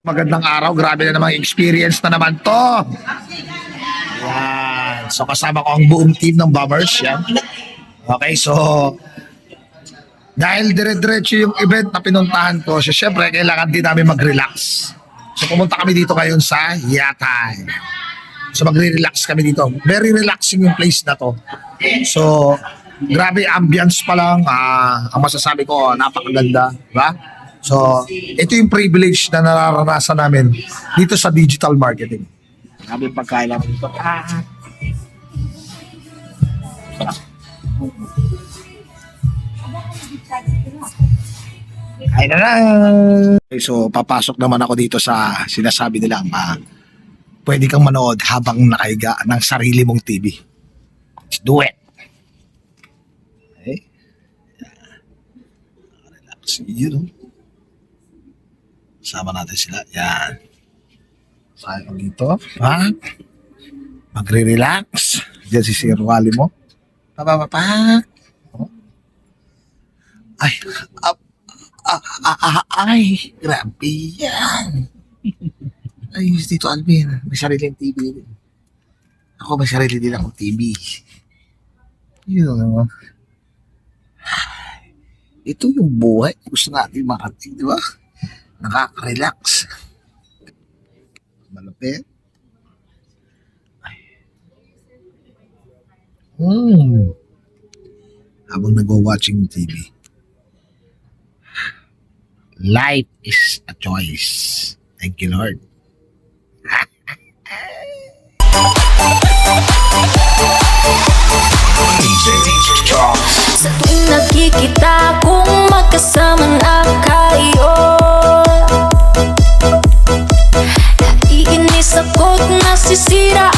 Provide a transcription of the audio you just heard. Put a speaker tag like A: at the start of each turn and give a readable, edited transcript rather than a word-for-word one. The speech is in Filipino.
A: Magandang araw, grabe na namang experience na naman to. Yan. So kasama ko ang buong team ng Bombers. Yan. Okay, so dahil dire-diretso yung event na pinuntahan ko, so syempre kailangan din namin mag-relax. So pumunta kami dito ngayon sa Yatay. So magre-relax kami dito. Very relaxing yung place na to. So grabe ambience pa lang. Ang masasabi ko, napakaganda. Diba? So, ito yung privilege na nararanasan namin dito sa digital marketing. Grabe pagkain lang dito. Ay na na. So, papasok naman ako dito sa sinasabi nilang pwede kang manood habang nakahiga ng sarili mong TV. Let's do it. Okay. Relax. You know. Sama natin sila. Yan. Saan ko dito. Ha? Magre-relax. Diyan si Sir Wally mo. Pa. Ay. Ay. Grabe yan. Ay, dito Alvin. May sariling TV din. Ako may sarili din akong TV. Yun naman. Ito yung buhay. Gusto natin makating, di ba? Nakaka-relax. Malapit. Habang nag-watching TV. Life is a choice. Thank you, Lord.
B: Sa tuwing nagkikita kung magkasama na kayo, naiinis ako't nasisira